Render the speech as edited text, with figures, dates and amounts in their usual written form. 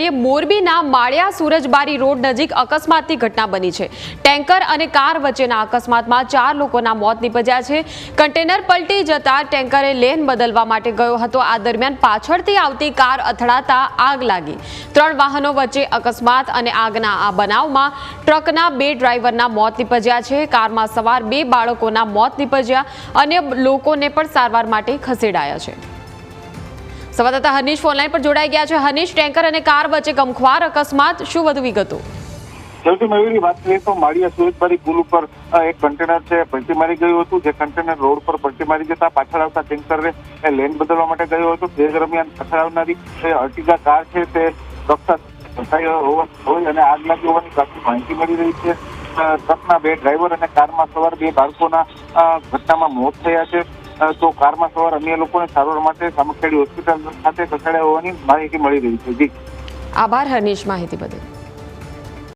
મોરબીના માળિયા સુરજબારી રોડ નજીક અકસ્માતની ઘટના બની છે। ટેન્કર અને કાર વચ્ચેના અકસ્માતમાં 4 લોકોના મોત નીપજ્યા છે। કન્ટેનર પલટી જતા ટેન્કરે લેન બદલવા માટે ગયો હતો। આ દરમિયાન પાછળથી આવતી કાર અથડાતા આગ લાગી। 3 વાહનો વચ્ચે અકસ્માત અને આગના આ બનાવમાં ટ્રકના 2 ડ્રાઈવરના મોત નીપજ્યા છે। કારમાં સવાર 2 બાળકોના મોત નીપજ્યા। અન્ય લોકોને પણ સારવાર માટે ખસેડાયા છે। સંવાદદાતા હનીશ ફોનલાઈન પર જોડાઈ ગયા છે। હનીશ, ટેન્કર અને કાર વચ્ચે ગમખ્વાર અકસ્માત, શું વધુ વિગતો? સૌથી મયુરી વાત કરીએ તો માળિયા સુરજબારી પુલ ઉપર એક કન્ટેનર છે પલટી મારી ગયું હતું। જે કન્ટેનર રોડ પર પલટી મારી જતા પાછળ આવતા ટેન્કરે લેન બદલવા માટે ગયો હતો। તે દરમિયાન પાછળ આવનારી અર્ટિગા કાર છે તે હોય અને આગ લાગી હોવાની પ્રાથમિક માહિતી મળી રહી છે। ટ્રકના 2 ડ્રાઈવર અને કારમાં સવાર 2 બાળકોના ઘટનામાં મોત થયા છે। તો કારમાં સવાર અન્ય લોકોને સારવાર માટે સામખિયાળી હોસ્પિટલ ખાતે ખસેડાયા હોવાની માહિતી મળી રહી છે। જી, આભાર હનીશ માહિતી બદલ।